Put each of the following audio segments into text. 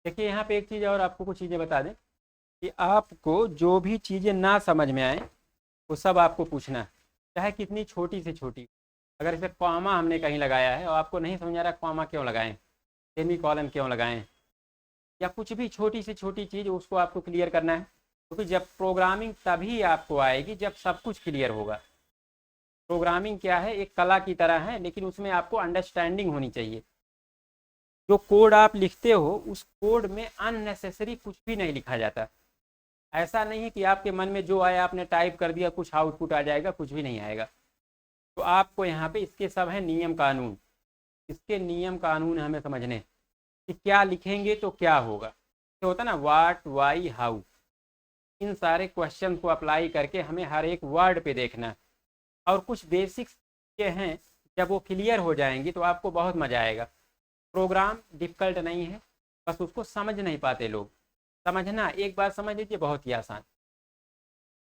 देखिए यहाँ पे एक चीज़ और आपको कुछ चीज़ें बता दें कि आपको जो भी चीज़ें ना समझ में आए वो सब आपको पूछना है, चाहे कितनी छोटी से छोटी। अगर इसे कॉमा हमने कहीं लगाया है और आपको नहीं समझ आ रहा कॉमा क्यों लगाएं, सेमी कॉलन क्यों लगाएं, या कुछ भी छोटी से छोटी चीज़ उसको आपको क्लियर करना है, क्योंकि जब प्रोग्रामिंग तभी आपको आएगी जब सब कुछ क्लियर होगा। प्रोग्रामिंग क्या है, एक कला की तरह है, लेकिन उसमें आपको अंडरस्टैंडिंग होनी चाहिए। जो कोड आप लिखते हो उस कोड में अननेसेसरी कुछ भी नहीं लिखा जाता। ऐसा नहीं है कि आपके मन में जो आया आपने टाइप कर दिया, कुछ आउटपुट आ जाएगा, कुछ भी नहीं आएगा। तो आपको यहाँ पे इसके सब है नियम कानून, इसके नियम कानून हमें समझने हैं कि क्या लिखेंगे तो क्या होगा। तो होता ना वाट वाई हाउ, इन सारे क्वेश्चन को अप्लाई करके हमें हर एक वर्ड पे देखना है। और कुछ बेसिक्स के हैं, जब वो क्लियर हो जाएंगी तो आपको बहुत मज़ा आएगा। प्रोग्राम डिफ़िकल्ट नहीं है, बस उसको समझ नहीं पाते लोग। समझना एक बार समझ लीजिए, बहुत ही आसान।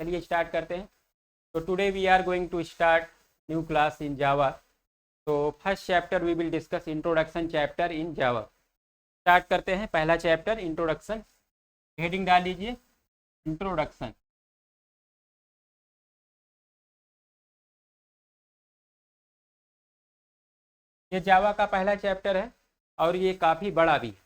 चलिए स्टार्ट करते हैं। तो today we are going to start new class in Java. तो first chapter we will discuss introduction chapter in Java. Start करते हैं। पहला चैप्टर इंट्रोडक्शन, हेडिंग डाल लीजिए इंट्रोडक्शन। ये जावा का पहला चैप्टर है और ये काफ़ी बड़ा भी है।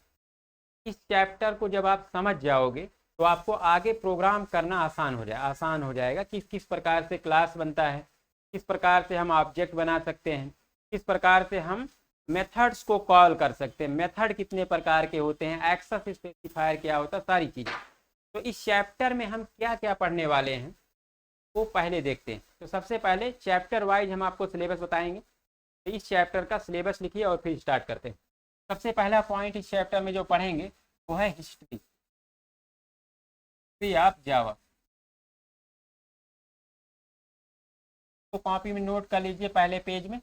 इस चैप्टर को जब आप समझ जाओगे तो आपको आगे प्रोग्राम करना आसान हो जाएगा कि किस प्रकार से क्लास बनता है, किस प्रकार से हम ऑब्जेक्ट बना सकते हैं, किस प्रकार से हम मेथड्स को कॉल कर सकते हैं, मेथड कितने प्रकार के होते हैं, एक्सेस स्पेसिफायर क्या होता है, सारी चीज़ें। तो इस चैप्टर में हम क्या क्या पढ़ने वाले हैं वो पहले देखते हैं। तो सबसे पहले चैप्टर वाइज हम आपको सिलेबस बताएंगे। तो इस चैप्टर का सिलेबस लिखिए और फिर स्टार्ट करते हैं। सबसे पहला पॉइंट इस चैप्टर में जो पढ़ेंगे वो है हिस्ट्री ऑफ जावा। तो कॉपी में नोट कर लीजिए पहले पेज में।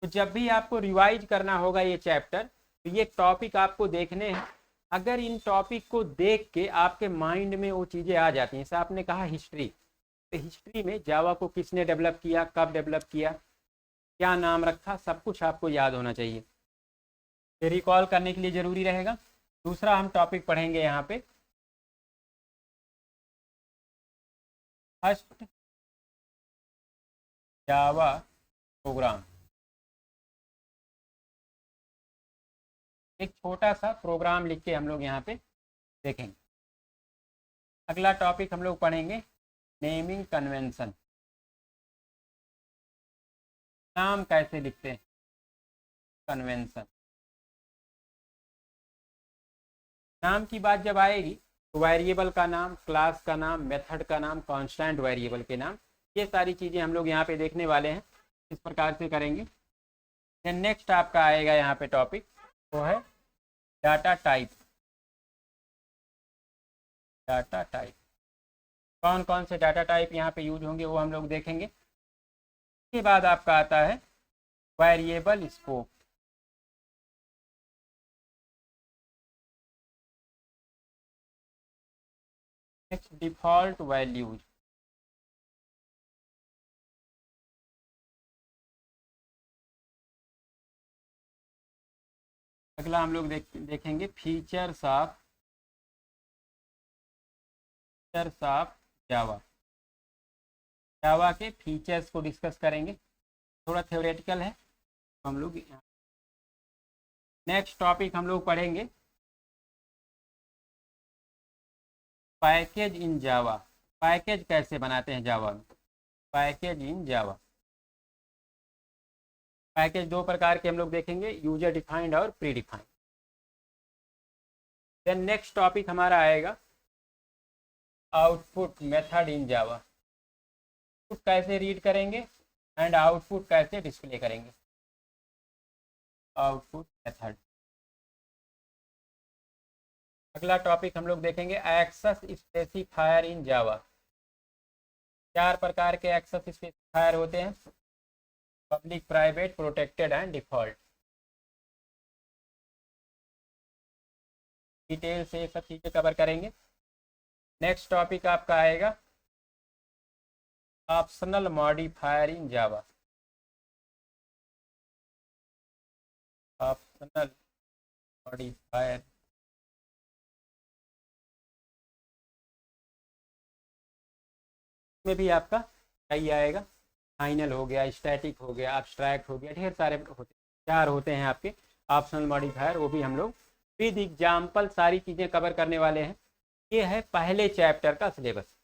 तो जब भी आपको रिवाइज करना होगा ये चैप्टर, तो ये टॉपिक आपको देखने हैं। अगर इन टॉपिक को देख के आपके माइंड में वो चीज़ें आ जाती हैं, जैसे आपने कहा हिस्ट्री, तो हिस्ट्री में जावा को किसने डेवलप किया, कब डेवलप किया, क्या नाम रखा, सब कुछ आपको याद होना चाहिए। ये रिकॉल करने के लिए ज़रूरी रहेगा। दूसरा हम टॉपिक पढ़ेंगे यहाँ पे, फर्स्ट जावा प्रोग्राम। एक छोटा सा प्रोग्राम लिख के हम लोग यहाँ पे देखेंगे। अगला टॉपिक हम लोग पढ़ेंगे नेमिंग कन्वेंशन, नाम कैसे लिखते हैं, कन्वेंशन। नाम की बात जब आएगी तो वेरिएबल का नाम, क्लास का नाम, मेथड का नाम, कांस्टेंट वेरिएबल के नाम, ये सारी चीज़ें हम लोग यहाँ पे देखने वाले हैं, इस प्रकार से करेंगे। देन नेक्स्ट आपका आएगा यहाँ पे टॉपिक, वो है डाटा टाइप। डाटा टाइप, कौन कौन से डाटा टाइप यहाँ पे यूज होंगे वो हम लोग देखेंगे। इसके बाद आपका आता है variable scope. Next default values. अगला हम लोग देखेंगे फीचर्स ऑफ जावा। जावा के फीचर्स को डिस्कस करेंगे, थोड़ा थ्योरेटिकल है तो हम लोग। नेक्स्ट टॉपिक हम लोग पढ़ेंगे पैकेज इन जावा। पैकेज कैसे बनाते हैं जावा में, पैकेज इन जावा। पैकेज दो प्रकार के हम लोग देखेंगे, यूजर डिफाइंड और predefined. Then next topic हमारा आएगा आउटपुट मेथड इन जावा। कैसे रीड करेंगे एंड आउटपुट कैसे डिस्प्ले करेंगे, आउटपुट मेथड। अगला टॉपिक हम लोग देखेंगे एक्सेस स्पेसिफायर इन जावा। चार प्रकार के एक्सेस स्पेसिफायर होते हैं, public, private, protected and default. Detail से ये सब चीज़ें कवर करेंगे। नेक्स्ट टॉपिक आपका आएगा ऑप्शनल मॉडिफायर इन जावा। ऑप्शनल मॉडिफायर में भी आपका कई आएगा, फाइनल हो गया, स्टैटिक हो गया, एब्स्ट्रैक्ट हो गया, ढेर सारे होते, 4 होते हैं आपके ऑप्शनल मॉडिफायर, वो भी हम लोग विद एग्जाम्पल सारी चीज़ें कवर करने वाले हैं। ये है पहले चैप्टर का सिलेबस।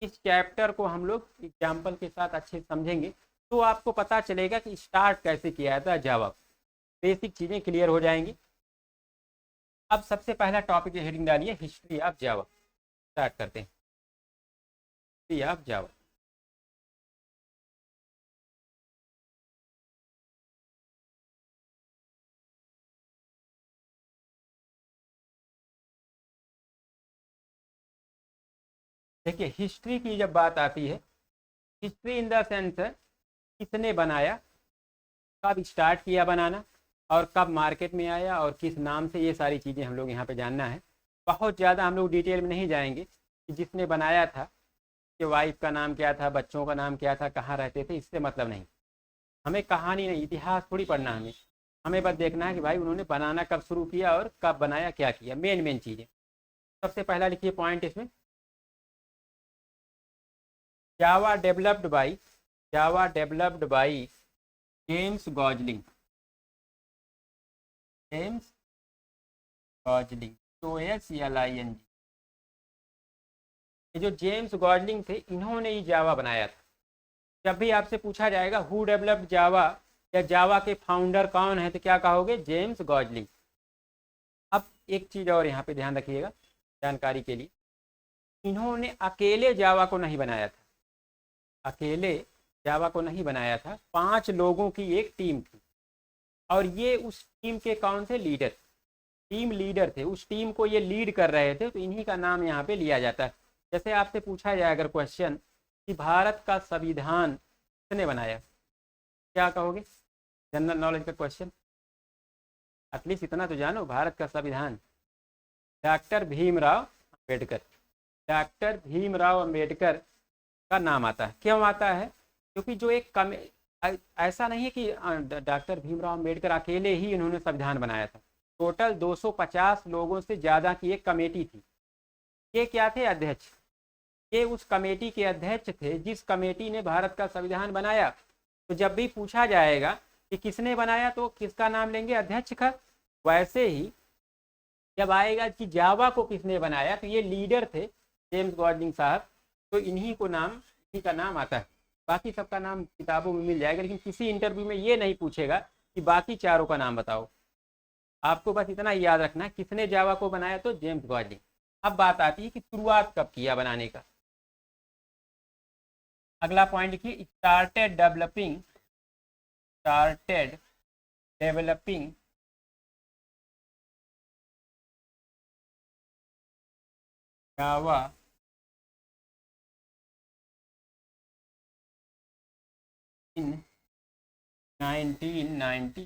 इस चैप्टर को हम लोग एग्जाम्पल के साथ अच्छे से समझेंगे तो आपको पता चलेगा कि स्टार्ट कैसे किया था जावा, बेसिक चीज़ें क्लियर हो जाएंगी। अब सबसे पहला टॉपिक हेडिंग डालिए हिस्ट्री ऑफ जावा। स्टार्ट करते हैं हिस्ट्री ऑफ जावा। देखिए हिस्ट्री की जब बात आती है, हिस्ट्री इन द सेंस किसने बनाया, कब स्टार्ट किया बनाना, और कब मार्केट में आया और किस नाम से, ये सारी चीज़ें हम लोग यहाँ पे जानना है। बहुत ज़्यादा हम लोग डिटेल में नहीं जाएंगे कि जिसने बनाया था कि वाइफ का नाम क्या था, बच्चों का नाम क्या था, कहाँ रहते थे, इससे मतलब नहीं। हमें कहानी नहीं, इतिहास थोड़ी पढ़ना, हमें बस देखना है कि भाई उन्होंने बनाना कब शुरू किया और कब बनाया, क्या किया, मेन मेन चीज़ें। सबसे पहला लिखिए पॉइंट इसमें, Java developed by James Gosling. James Gosling, OSLING। ये जो जेम्स गॉजलिंग थे, इन्होंने ही जावा बनाया था। जब भी आपसे पूछा जाएगा हु डेवलप्ड जावा या जावा के फाउंडर कौन है, तो क्या कहोगे, जेम्स गॉजलिंग। अब एक चीज़ और यहाँ पे ध्यान रखिएगा जानकारी के लिए, इन्होंने अकेले जावा को नहीं बनाया था, अकेले जावा को नहीं बनाया था, 5 लोगों की एक टीम थी, और ये उस टीम के कौन थे, लीडर, टीम लीडर थे, उस टीम को ये लीड कर रहे थे, तो इन्हीं का नाम यहाँ पे लिया जाता है। जैसे आपसे पूछा जाए अगर क्वेश्चन कि भारत का संविधान किसने बनाया, क्या कहोगे, जनरल नॉलेज का क्वेश्चन, एटलीस्ट इतना तो जानो, भारत का संविधान डॉक्टर भीमराव अम्बेडकर। डॉक्टर भीमराव अम्बेडकर का नाम आता है, क्यों आता है, क्योंकि जो एक ऐसा नहीं है कि डॉक्टर भीमराव अम्बेडकर अकेले ही इन्होंने संविधान बनाया था, टोटल 250 लोगों से ज़्यादा की एक कमेटी थी। ये क्या थे, अध्यक्ष, ये उस कमेटी के अध्यक्ष थे जिस कमेटी ने भारत का संविधान बनाया। तो जब भी पूछा जाएगा कि किसने बनाया तो किसका नाम लेंगे, अध्यक्ष का। वैसे ही जब आएगा कि जावा को किसने बनाया, तो ये लीडर थे जेम्स गॉजलिंग साहब, तो इन्हीं का नाम आता है। बाकी सबका नाम किताबों में मिल जाएगा, लेकिन किसी इंटरव्यू में ये नहीं पूछेगा कि बाकी चारों का नाम बताओ। आपको बस इतना ही याद रखना है किसने जावा को बनाया, तो जेम्स गॉजलिंग। अब बात आती है कि शुरुआत कब किया बनाने का। अगला पॉइंट लिखिए, स्टार्टेड डेवलपिंग जावा इन 1990।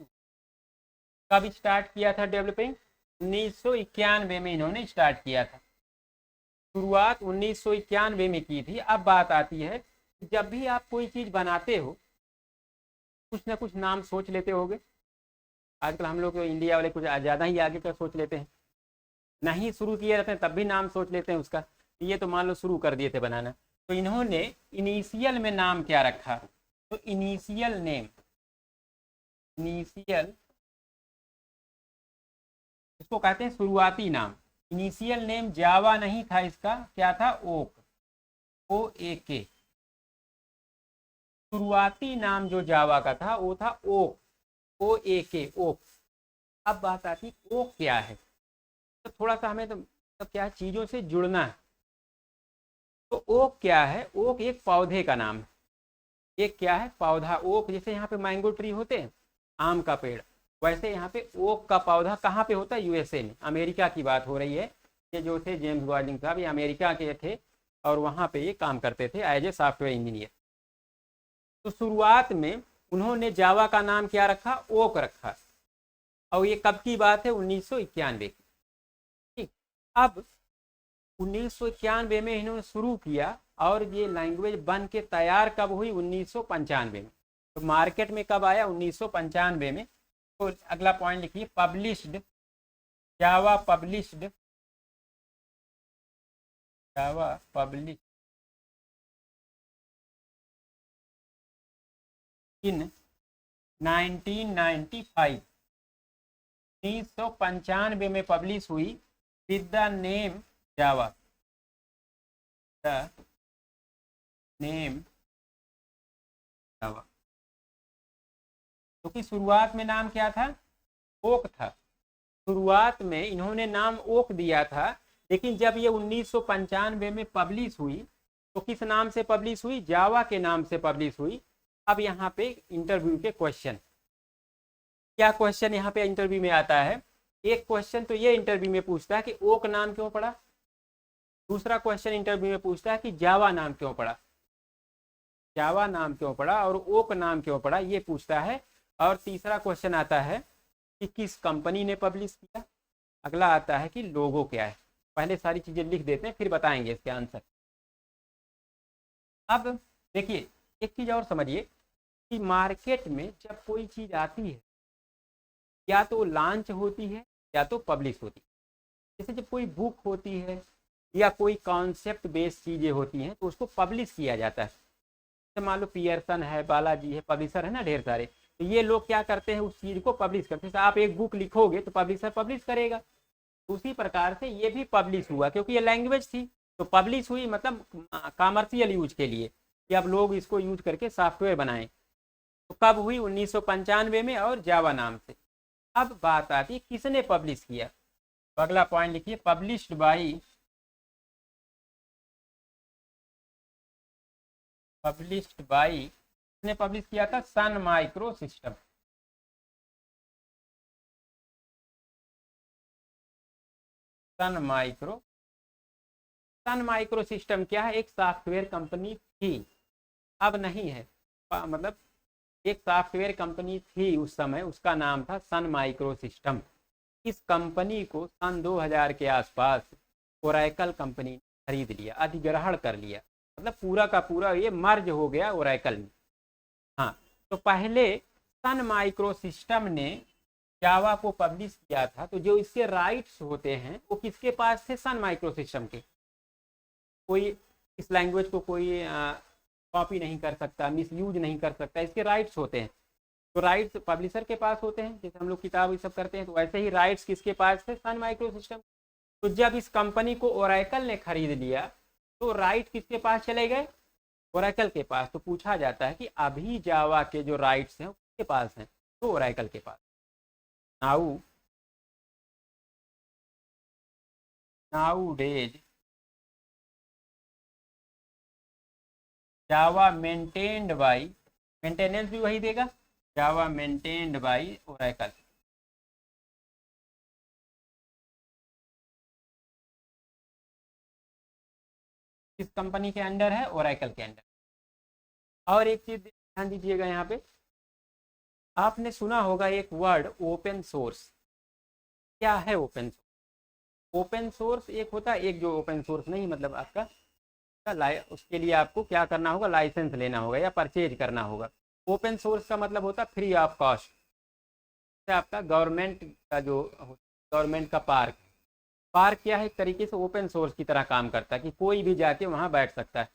कब स्टार्ट किया था डेवलपिंग, 1991 में इन्होंने स्टार्ट किया था, शुरुआत 1991 में की थी। अब बात आती है कि जब भी आप कोई चीज़ बनाते हो, कुछ ना कुछ नाम सोच लेते होगे। आजकल हम लोग इंडिया वाले कुछ ज़्यादा ही आगे का सोच लेते हैं, नहीं शुरू किए रहते हैं तब भी नाम सोच लेते हैं उसका। ये तो मान लो शुरू कर दिए थे बनाना, तो इन्होंने इनिशियल में नाम क्या रखा, तो इनिशियल नेम, इनिशियल इसको कहते हैं शुरुआती नाम। इनिशियल नेम जावा नहीं था इसका, क्या था, ओक, OAK। शुरुआती नाम जो जावा का था वो था ओक, OAK, ओक। अब बात आती ओक क्या है, तो थोड़ा सा हमें तो मतलब क्या है, चीज़ों से जुड़ना है। तो ओक क्या है, ओक एक पौधे का नाम है, एक क्या है, पौधा। ओक जैसे यहाँ पे मैंगो ट्री होते हैं, आम का पेड़, वैसे यहाँ पे ओक का पौधा कहाँ पे होता है, USA में, अमेरिका की बात हो रही है। ये जो थे जेम्स गॉजलिंग साहब, ये अमेरिका के थे और वहाँ पे ये काम करते थे एज ए सॉफ्टवेयर इंजीनियर। तो शुरुआत में उन्होंने जावा का नाम क्या रखा, ओक रखा, और ये कब की बात है, 1991 की। ठीक, अब 1991 में इन्होंने शुरू किया और ये लैंग्वेज बन के तैयार कब हुई, 1995 में। तो मार्केट में कब आया, 1995 में। तो अगला पॉइंट लिखिए, पब्लिश्ड जावा पब्लिश्ड इन 1995, 1995 में पब्लिश हुई विद द नेम जावा, क्योंकि शुरुआत में नाम क्या था, ओक था। शुरुआत में इन्होंने नाम ओक दिया था, लेकिन जब ये 1995 में पब्लिश हुई तो किस नाम से पब्लिश हुई, जावा के नाम से पब्लिश हुई। अब यहाँ पे इंटरव्यू के क्वेश्चन, क्या क्वेश्चन यहाँ पे इंटरव्यू में आता है, एक क्वेश्चन तो ये इंटरव्यू में पूछता है कि ओक नाम क्यों पड़ा, दूसरा क्वेश्चन इंटरव्यू में पूछता है कि जावा नाम क्यों पड़ा, जावा नाम क्यों पड़ा और ओक नाम क्यों पड़ा, ये पूछता है। और तीसरा क्वेश्चन आता है कि किस कंपनी ने पब्लिश किया। अगला आता है कि लोगो क्या है। पहले सारी चीज़ें लिख देते हैं, फिर बताएंगे इसके आंसर। अब देखिए एक चीज़ और समझिए कि मार्केट में जब कोई चीज़ आती है, या तो लॉन्च होती है या तो पब्लिश होती है। जैसे जब कोई बुक होती है या कोई कॉन्सेप्ट बेस्ड चीज़ें होती हैं तो उसको पब्लिश किया जाता है। जैसे मान लो पियर्सन है, बालाजी है, पब्लिशर है ना ढेर सारे, तो ये लोग क्या करते हैं, उस चीज़ को पब्लिश करते हैं। आप एक बुक लिखोगे तो पब्लिशर पब्लिश करेगा, उसी प्रकार से ये भी पब्लिश हुआ, क्योंकि ये लैंग्वेज थी तो पब्लिश हुई, मतलब कॉमर्शियल यूज के लिए कि अब लोग इसको यूज करके सॉफ्टवेयर बनाएं। तो कब हुई, 1995 में, और जावा नाम से। अब बात आती है किसने पब्लिश किया, तो अगला पॉइंट लिखिए, पब्लिश्ड बाई, किसने पब्लिश किया था, Sun micro system. Sun micro system क्या है, एक सॉफ्टवेयर कंपनी थी, अब नहीं है, मतलब एक सॉफ्टवेयर कंपनी थी उस समय, उसका नाम था सन माइक्रो सिस्टम। इस कंपनी को सन 2000 के आसपास ओरेकल कंपनी ने खरीद लिया, अधिग्रहण कर लिया, मतलब पूरा का पूरा ये मर्ज हो गया ओरेकल में। हाँ, तो पहले सन माइक्रो सिस्टम ने जावा को पब्लिश किया था, तो जो इसके राइट्स होते हैं वो किसके पास थे, सन माइक्रो सिस्टम के। कोई इस लैंग्वेज को कोई कॉपी नहीं कर सकता, मिसयूज नहीं कर सकता, इसके राइट्स होते हैं। तो राइट्स पब्लिशर के पास होते हैं, जैसे हम लोग किताब ये सब करते हैं, तो वैसे ही राइट्स किसके पास थे, सन माइक्रो सिस्टम। तो जब इस कंपनी को ओरेकल ने खरीद लिया तो राइट किसके पास चले गए, ओरेकल के पास। तो पूछा जाता है कि अभी जावा के जो राइट्स हैं किसके पास हैं, तो ओरेकल के पास। Now Java maintained by, maintenance भी वही देगा, जावा मेंटेन्ड बाई ओरेकल। किस कंपनी के अंडर है, ओरेकल के अंडर। और एक चीज ध्यान दीजिएगा, यहाँ पे आपने सुना होगा एक वर्ड, ओपन सोर्स। क्या है ओपन सोर्स, ओपन सोर्स एक होता है, एक जो ओपन सोर्स नहीं, मतलब आपका उसके लिए आपको क्या करना होगा, लाइसेंस लेना होगा या परचेज करना होगा। ओपन सोर्स का मतलब होता है फ्री ऑफ कॉस्ट। आपका गवर्नमेंट का जो, गवर्नमेंट का पार्क क्या है, एक तरीके से ओपन सोर्स की तरह काम करता है कि कोई भी जाके वहाँ बैठ सकता है,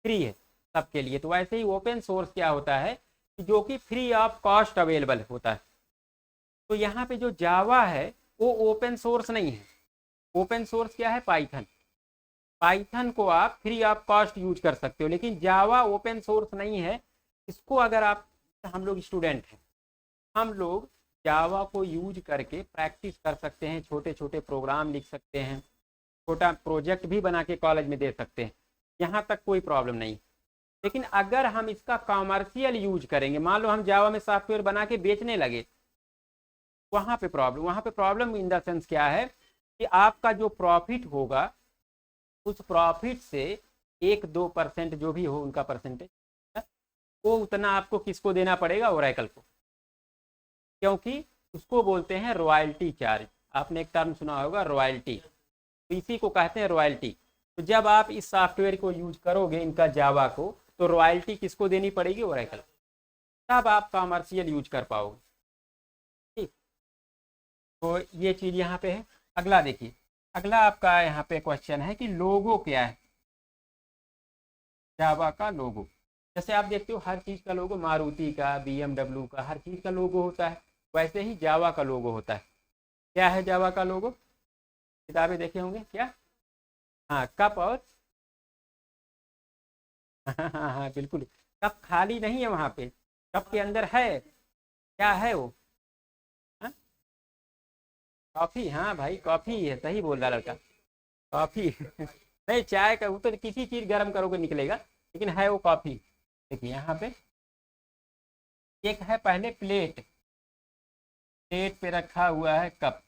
फ्री है सबके लिए। तो वैसे ही ओपन सोर्स क्या होता है कि जो कि फ्री ऑफ कॉस्ट अवेलेबल होता है। तो यहाँ पे जो जावा है वो ओपन सोर्स नहीं है। ओपन सोर्स क्या है, पाइथन को आप फ्री ऑफ कॉस्ट यूज कर सकते हो, लेकिन जावा ओपन सोर्स नहीं है। इसको अगर आप, हम लोग स्टूडेंट हैं, हम लोग जावा को यूज करके प्रैक्टिस कर सकते हैं, छोटे छोटे प्रोग्राम लिख सकते हैं, छोटा प्रोजेक्ट भी बना के कॉलेज में दे सकते हैं, यहाँ तक कोई प्रॉब्लम नहीं। लेकिन अगर हम इसका कॉमर्शियल यूज करेंगे, मान लो हम जावा में सॉफ्टवेयर बना के बेचने लगे, वहाँ पे प्रॉब्लम इन द सेंस क्या है कि आपका जो प्रॉफिट होगा उस प्रॉफिट से 1-2% जो भी हो उनका परसेंटेज, वो उतना आपको किसको देना पड़ेगा, ओरेकल को, क्योंकि उसको बोलते हैं रॉयल्टी चार्ज। आपने एक टर्म सुना होगा, रॉयल्टी, तो इसी को कहते हैं रॉयल्टी। तो जब आप इस सॉफ्टवेयर को यूज करोगे, इनका जावा को, तो रॉयल्टी किसको देनी पड़ेगी, ओरेकल, तब आप कॉमर्शियल यूज कर पाओगे। ठीक, तो ये चीज़ यहाँ पे है। अगला देखिए, अगला आपका यहाँ पे क्वेश्चन है कि लोगो क्या है, जावा का लोगो। जैसे आप देखते हो हर चीज़ का लोगो, मारुति का, BMW का, हर चीज़ का लोगो होता है, वैसे ही जावा का लोगो होता है। क्या है जावा का लोगो? किताबें देखे होंगे क्या? हाँ, कप और हाँ हाँ हाँ बिल्कुल, कप खाली नहीं है वहाँ पे, कप के अंदर है, क्या है वो? हाँ? कॉफी, हाँ भाई कॉफी है, सही बोल रहा लड़का, कॉफी नहीं, चाय का वो तो किसी चीज़ गर्म करोगे निकलेगा, लेकिन है वो कॉफी। देखिए यहाँ पे एक है पहले प्लेट, प्लेट पे रखा हुआ है कप।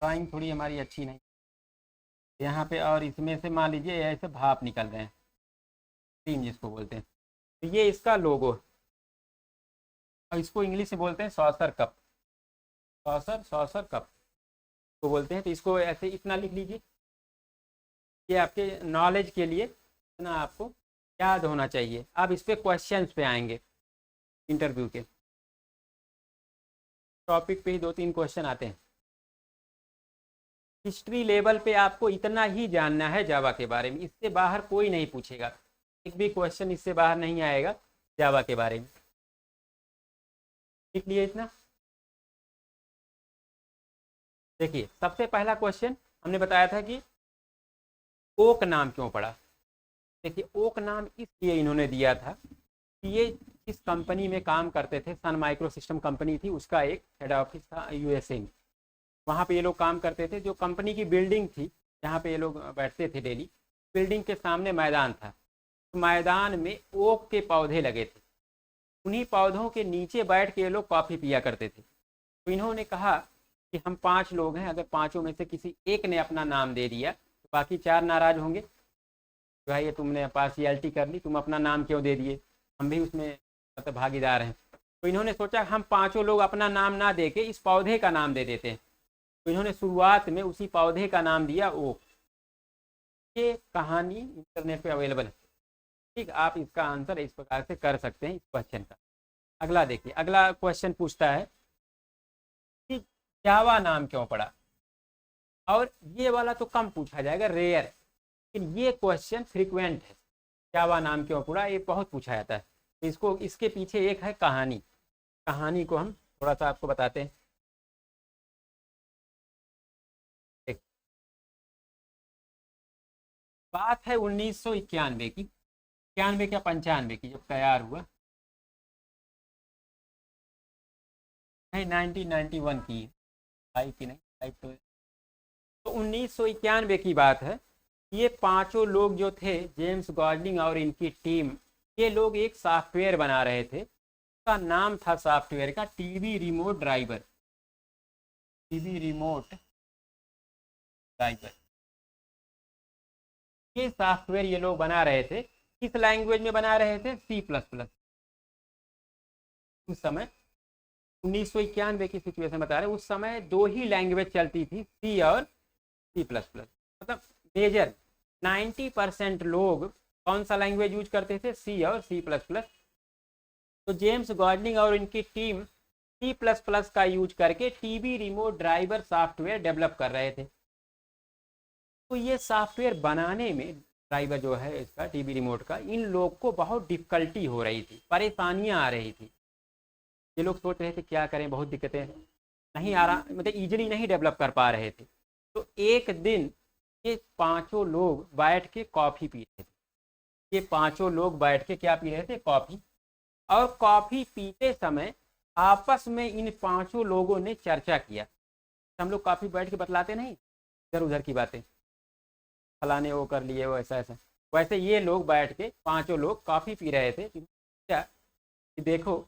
ड्राइंग थोड़ी हमारी अच्छी नहीं यहाँ पे, और इसमें से मान लीजिए ऐसे भाप निकल रहे हैं, स्टीम जिसको बोलते हैं। तो ये इसका लोगो है, और इसको इंग्लिश में बोलते हैं saucer cup, saucer saucer cup को बोलते हैं। तो इसको ऐसे इतना लिख लीजिए, ये आपके नॉलेज के लिए इतना आपको याद होना चाहिए। अब इस पे क्वेश्चंस पे आएंगे, इंटरव्यू के टॉपिक पे ही 2-3 क्वेश्चन आते हैं। हिस्ट्री लेवल पे आपको इतना ही जानना है जावा के बारे में, इससे बाहर कोई नहीं पूछेगा, एक भी क्वेश्चन इससे बाहर नहीं आएगा जावा के बारे में। लिख लिए इतना। देखिए सबसे पहला क्वेश्चन हमने बताया था कि ओक नाम क्यों पड़ा। देखिए ओक नाम इसलिए इन्होंने दिया था कि ये इस कंपनी में काम करते थे, सन माइक्रो सिस्टम कंपनी थी, उसका एक हेड ऑफिस था यूएसए में, वहाँ पे ये लोग काम करते थे। जो कंपनी की बिल्डिंग थी जहाँ पे ये लोग बैठते थे डेली, बिल्डिंग के सामने मैदान था, तो मैदान में ओक के पौधे लगे थे, उन्हीं पौधों के नीचे बैठ के ये लोग कॉफ़ी पिया करते थे। तो इन्होंने कहा कि हम 5 लोग हैं, अगर पाँचों में से किसी एक ने अपना नाम दे दिया तो बाकी 4 नाराज़ होंगे, भाई ये तुमने पार्शियलिटी कर ली, तुम अपना नाम क्यों दे दिए, हम भी उसमें मतलब भागीदार हैं। तो इन्होंने सोचा हम पाँचों लोग अपना नाम ना दे के इस पौधे का नाम दे देते हैं। तो इन्होंने शुरुआत में उसी पौधे का नाम दिया ओक। ये कहानी इंटरनेट पे अवेलेबल है, ठीक, आप इसका आंसर इस प्रकार से कर सकते हैं इस क्वेश्चन का। अगला देखिए, अगला क्वेश्चन पूछता है कि जावा नाम क्यों पड़ा, और ये वाला तो कम पूछा जाएगा, रेयर, लेकिन ये क्वेश्चन फ्रिक्वेंट है। जावा नाम क्यों पड़ा, ये बहुत पूछा जाता है। तो इसको, इसके पीछे एक है कहानी, कहानी को हम थोड़ा सा आपको बताते हैं। एक बात है 1991 की, 91 क्या 95 की, जब तैयार हुआ, नहीं 1991 की, आई की नहीं, आई तो 1991 की बात है। ये पांचों लोग जो थे, जेम्स गॉडलिंग और इनकी टीम, ये लोग एक सॉफ्टवेयर बना रहे थे, उसका नाम था सॉफ्टवेयर का TV remote driver, TV remote driver. ये सॉफ्टवेयर ये लोग बना रहे थे, किस लैंग्वेज में बना रहे थे? C++। उस समय 1991 की सिचुएशन बता रहे, उस समय 2 ही लैंग्वेज चलती थी, C और C++। मतलब मेजर 90% लोग कौन सा लैंग्वेज यूज करते थे? C और C++। तो जेम्स गॉडलिंग और इनकी टीम C++ का यूज करके TV remote driver software develop कर रहे थे। तो ये सॉफ्टवेयर बनाने में, ड्राइवर जो है इसका टीवी रिमोट का, इन लोग को बहुत डिफिकल्टी हो रही थी, परेशानियां आ रही थी। ये लोग सोच रहे थे क्या करें, बहुत दिक्कतें, नहीं आ रहा, मतलब इजीली नहीं डेवलप कर पा रहे थे। तो एक दिन ये पांचों लोग बैठ के कॉफ़ी पी रहे थे, ये पांचों लोग बैठ के क्या पी रहे थे? कॉफ़ी। और कॉफ़ी पीते समय आपस में इन पांचों लोगों ने चर्चा किया। हम लोग काफ़ी बैठ के बतलाते नहीं इधर उधर की बातें, फलाने वो कर लिए, वो ऐसा ऐसा, वैसे ये लोग बैठ के पांचों लोग कॉफ़ी पी रहे थे। क्या कि देखो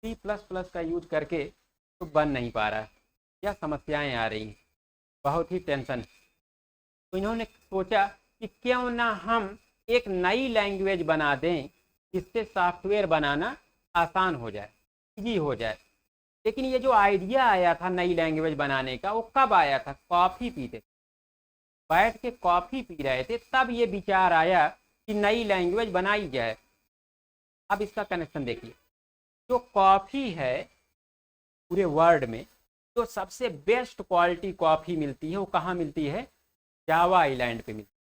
C++ का यूज करके तो बन नहीं पा रहा है, क्या समस्याएं आ रही हैं, बहुत ही टेंशन। तो इन्होंने सोचा कि क्यों ना हम एक नई लैंग्वेज बना दें जिससे सॉफ्टवेयर बनाना आसान हो जाए, इजी हो जाए। लेकिन ये जो आइडिया आया था नई लैंग्वेज बनाने का, वो कब आया था? कॉफ़ी पीते, बैठ के कॉफ़ी पी रहे थे, तब ये विचार आया कि नई लैंग्वेज बनाई जाए। अब इसका कनेक्शन देखिए, जो कॉफ़ी है पूरे वर्ल्ड में, जो सबसे बेस्ट क्वालिटी कॉफ़ी मिलती है वो कहाँ मिलती है? जावा आइलैंड पे मिलती है।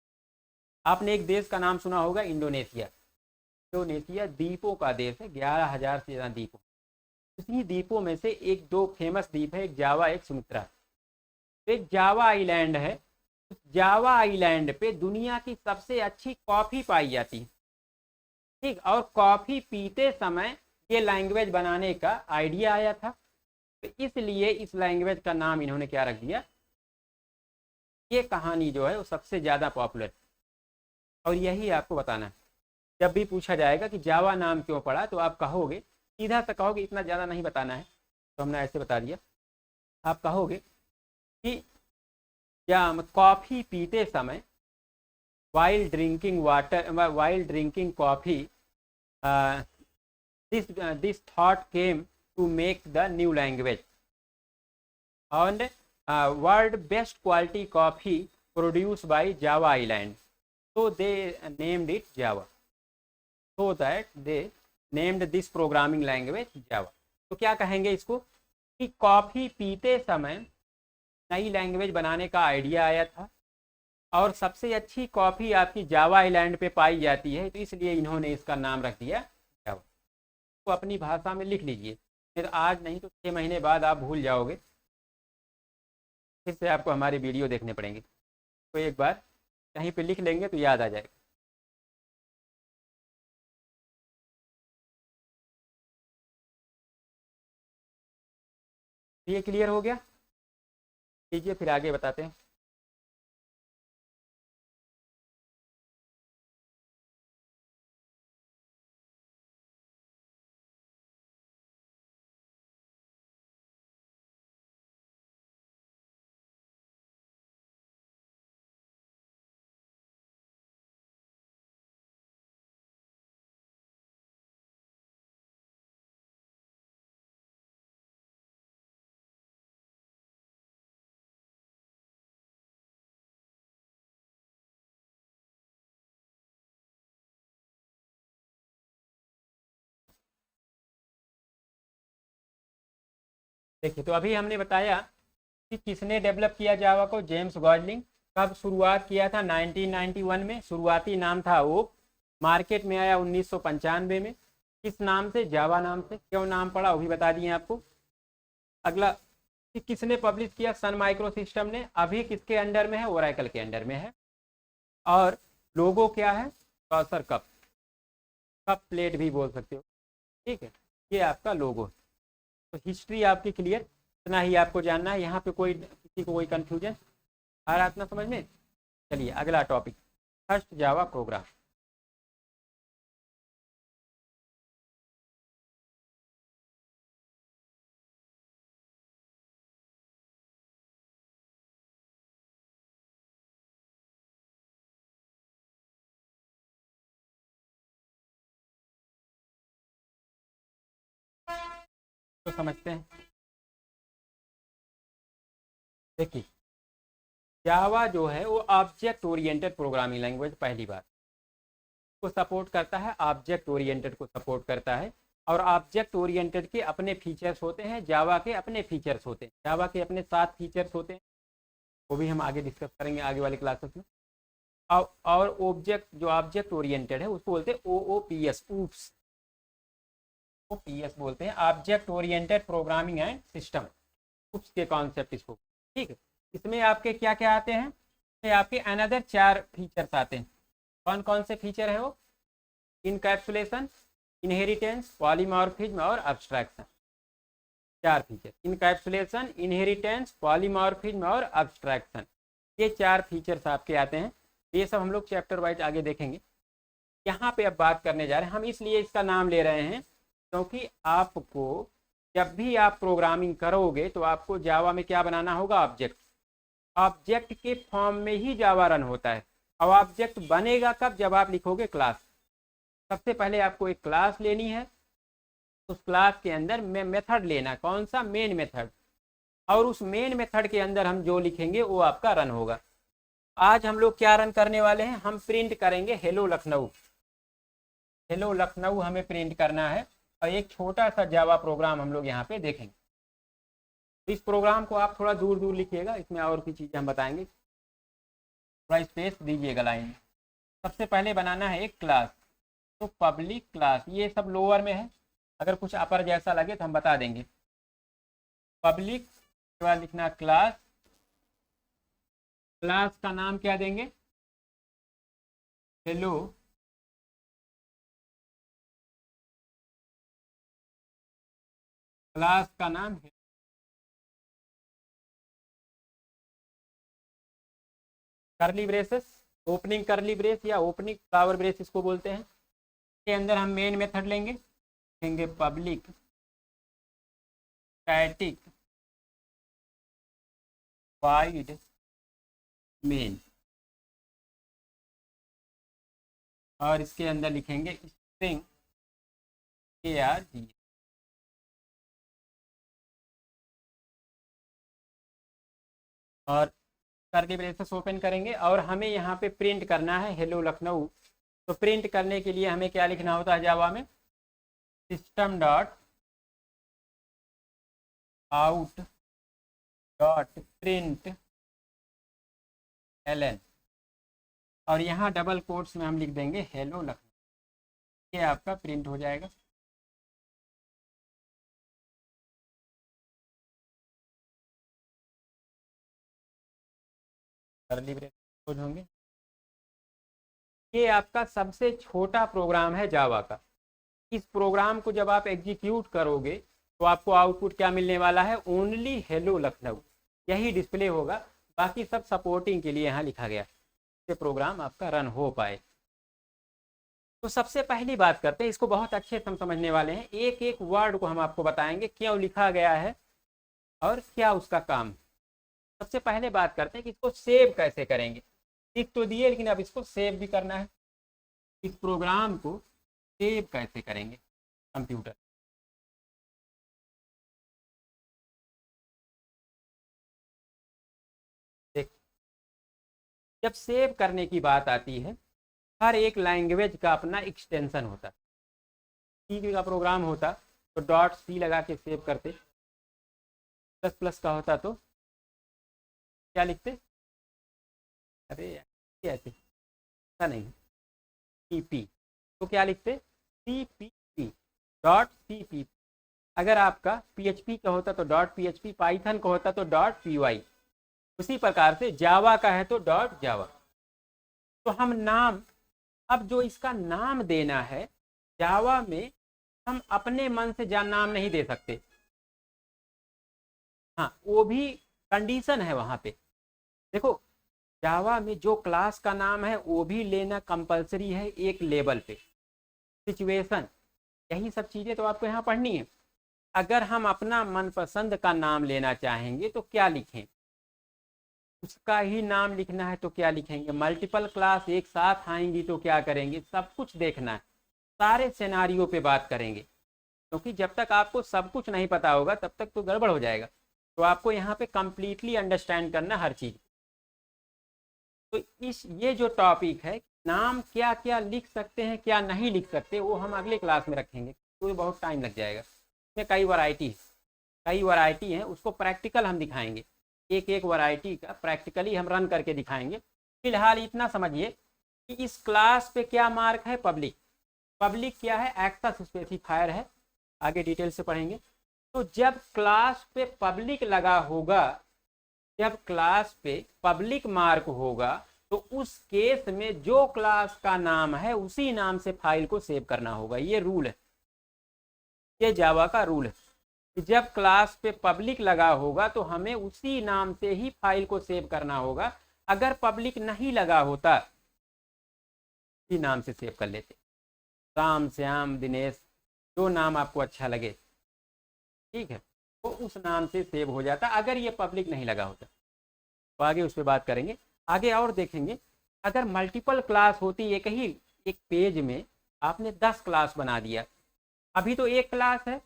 आपने एक देश का नाम सुना होगा, इंडोनेशिया। इंडोनेशिया द्वीपों का देश है, 11,000 से ज़्यादा द्वीपों। उसी द्वीपों में से एक दो फेमस द्वीप है, एक जावा, एक सुमात्रा। तो एक जावा आइलैंड है। उस जावा आइलैंड पे दुनिया की सबसे अच्छी कॉफ़ी पाई जाती है, ठीक। और कॉफ़ी पीते समय ये लैंग्वेज बनाने का आइडिया आया था, तो इसलिए इस लैंग्वेज का नाम इन्होंने क्या रख दिया? ये कहानी जो है वो सबसे ज़्यादा पॉपुलर। और यही आपको बताना है। जब भी पूछा जाएगा कि जावा नाम क्यों पड़ा, तो आप कहोगे, सीधा सा कहोगे, इतना ज़्यादा नहीं बताना है, तो हमने ऐसे बता दिया। आप कहोगे कि या कॉफ़ी पीते समय, while drinking water, while drinking coffee, this thought came to make the new language, and world best quality coffee produced by Java Island, so they named it Java, so that they named this programming language Java। तो क्या कहेंगे इसको कि coffee पीते समय नई language बनाने का आइडिया आया था, और सबसे अच्छी कॉफ़ी आपकी जावा आइलैंड पे पाई जाती है, तो इसलिए इन्होंने इसका नाम रख दिया जावा। तो अपनी भाषा में लिख लीजिए, फिर आज नहीं तो 6 महीने बाद आप भूल जाओगे, फिर से आपको हमारी वीडियो देखने पड़ेंगे। तो एक बार कहीं पे लिख लेंगे तो याद आ जाएगा। ये क्लियर हो गया? कीजिए, फिर आगे बताते हैं। देखिए, तो अभी हमने बताया कि किसने डेवलप किया जावा को, जेम्स गॉडलिंग। कब शुरुआत किया था? 1991 में। शुरुआती नाम था ओक। मार्केट में आया 1995 में। किस नाम से? जावा नाम से। क्यों नाम पड़ा वो भी बता दिए आपको। अगला कि किसने पब्लिश किया? सन माइक्रो सिस्टम ने। अभी किसके अंडर में है? ओरेकल के अंडर में है। और लोगो क्या है? सर कप, कप प्लेट भी बोल सकते हो, ठीक है। ये आपका लोगो। तो हिस्ट्री आपकी क्लियर, इतना ही आपको जानना है। यहाँ पे कोई किसी को कोई कंफ्यूजन आ रहा है इतना समझ में? चलिए अगला टॉपिक, फर्स्ट जावा प्रोग्राम। तो समझते हैं। देखिए, जावा जो है वो ऑब्जेक्ट ओरिएंटेड प्रोग्रामिंग लैंग्वेज, पहली बात को सपोर्ट करता है, ऑब्जेक्ट ओरिएंटेड को सपोर्ट करता है। और ऑब्जेक्ट ओरिएंटेड के अपने फीचर्स होते हैं, जावा के अपने फीचर्स होते हैं। जावा के अपने 7 फीचर्स होते हैं, वो भी हम आगे डिस्कस करेंगे आगे वाले क्लासेस में। और ऑब्जेक्ट, जो ऑब्जेक्ट ओरिएंटेड है उसको बोलते हैं OOPS, ऊप्स, OPS बोलते हैं, object oriented programming and system, oops के कॉन्सेप्ट इसको, ठीक है। इसमें आपके क्या क्या आते हैं? इसमें आपके अनदर 4 फीचर्स आते हैं। कौन कौन से फीचर है वो? इनकैप्सुलेशन, इनहेरिटेंस, पॉलीमॉर्फिज्म और abstraction. 4 feature, encapsulation, inheritance, polymorphism और अब्स्ट्रैक्शन। ये 4 फीचर्स आपके आते हैं। ये सब हम लोग चैप्टर वाइज आगे देखेंगे। यहाँ पे अब बात करने जा रहे हैं हम, इसलिए इसका नाम ले रहे हैं क्योंकि आपको जब भी आप प्रोग्रामिंग करोगे तो आपको जावा में क्या बनाना होगा? ऑब्जेक्ट। ऑब्जेक्ट के फॉर्म में ही जावा रन होता है। अब ऑब्जेक्ट बनेगा कब? जब आप लिखोगे क्लास। सबसे पहले आपको एक क्लास लेनी है, उस क्लास के अंदर में मेथड लेना, कौन सा? Main method. और उस मेन मेथड के अंदर हम जो लिखेंगे वो आपका रन होगा। आज हम लोग क्या रन करने वाले हैं? हम प्रिंट करेंगे हेलो लखनऊ। हेलो लखनऊ हमें प्रिंट करना है, और एक छोटा सा जावा प्रोग्राम हम लोग यहाँ पे देखेंगे। तो इस प्रोग्राम को आप थोड़ा दूर दूर लिखिएगा, इसमें और भी चीज़ें हम बताएंगे, थोड़ा स्पेस दीजिएगा लाइन। सबसे पहले बनाना है एक क्लास, तो पब्लिक क्लास, ये सब लोअर में है, अगर कुछ अपर जैसा लगे तो हम बता देंगे। पब्लिक के बाद लिखना क्लास, क्लास का नाम क्या देंगे, हेलो क्लास का नाम है, करली ब्रेसेस, ओपनिंग करली ब्रेस या ओपनिंग फ्लावर ब्रेस इसको बोलते हैं। के अंदर हम मेन मेथड लेंगे पब्लिक स्टैटिक वाइड मेन, और इसके अंदर लिखेंगे स्ट्रिंग ARG, और करली ब्रेसेस ओपन करेंगे और हमें यहाँ पे प्रिंट करना है हेलो लखनऊ। तो प्रिंट करने के लिए हमें क्या लिखना होता है जावा में, system dot out dot print LN, और यहाँ डबल कोट्स में हम लिख देंगे हेलो लखनऊ, ये आपका प्रिंट हो जाएगा। करली ब्रेस क्लोज होंगे। ये आपका सबसे छोटा प्रोग्राम है जावा का। इस प्रोग्राम को जब आप एग्जीक्यूट करोगे तो आपको आउटपुट क्या मिलने वाला है, ओनली हेलो लखनऊ, यही डिस्प्ले होगा, बाकी सब सपोर्टिंग के लिए यहाँ लिखा गया, ये प्रोग्राम आपका रन हो पाए। तो सबसे पहली बात करते हैं, इसको बहुत अच्छे से हम समझने वाले हैं, एक एक वर्ड को हम आपको बताएंगे क्यों लिखा गया है और क्या उसका काम। सबसे पहले बात करते हैं कि इसको सेव कैसे करेंगे। लिख तो दिए लेकिन अब इसको सेव भी करना है। इस प्रोग्राम को सेव कैसे करेंगे कंप्यूटर, देख, जब सेव करने की बात आती है, हर एक लैंग्वेज का अपना एक्सटेंशन होता है। सी का प्रोग्राम होता तो .c लगा के सेव करते, प्लस का होता तो क्या लिखते, अरे ऐसे ऐसा नहीं, CP तो क्या लिखते, CPP .cpp। अगर आपका PHP का होता तो .php, पाइथन का होता तो .py, उसी प्रकार से जावा का है तो .java। तो हम नाम, अब जो इसका नाम देना है जावा में, हम अपने मन से नाम नहीं दे सकते, हाँ वो भी कंडीशन है वहाँ पे। देखो जावा में जो क्लास का नाम है वो भी लेना कंपलसरी है एक लेवल पे, सिचुएशन, यही सब चीज़ें तो आपको यहाँ पढ़नी है। अगर हम अपना मनपसंद का नाम लेना चाहेंगे तो क्या लिखें, उसका ही नाम लिखना है तो क्या लिखेंगे, मल्टीपल क्लास एक साथ आएंगी तो क्या करेंगे, सब कुछ देखना है, सारे सिनेरियो पे बात करेंगे, क्योंकि जब तक आपको सब कुछ नहीं पता होगा तब तक तो गड़बड़ हो जाएगा। तो आपको यहाँ पे कंप्लीटली अंडरस्टैंड करना हर चीज़। तो ये जो टॉपिक है, नाम क्या क्या लिख सकते हैं क्या नहीं लिख सकते, वो हम अगले क्लास में रखेंगे, तो बहुत टाइम लग जाएगा। इसमें कई वैरायटी है, उसको प्रैक्टिकल हम दिखाएंगे, एक एक वैरायटी का प्रैक्टिकली हम रन करके दिखाएंगे। फिलहाल इतना समझिए कि इस क्लास पे क्या मार्क है, पब्लिक क्या है, एक्सेस स्पेसिफायर है, आगे डिटेल से पढ़ेंगे। तो जब क्लास पे पब्लिक लगा होगा, जब क्लास पे पब्लिक मार्क होगा, तो उस केस में जो क्लास का नाम है उसी नाम से फाइल को सेव करना होगा। ये रूल है, ये जावा का रूल है कि जब क्लास पे पब्लिक लगा होगा तो हमें उसी नाम से ही फाइल को सेव करना होगा। अगर पब्लिक नहीं लगा होता, इसी नाम से सेव कर लेते, राम श्याम दिनेश, जो नाम आपको अच्छा लगे, ठीक है, तो उस नाम से सेव हो जाता अगर ये पब्लिक नहीं लगा होता। तो आगे उस पर बात करेंगे, आगे और देखेंगे। अगर मल्टीपल क्लास होती, एक पेज में आपने 10 क्लास बना दिया, अभी तो एक क्लास है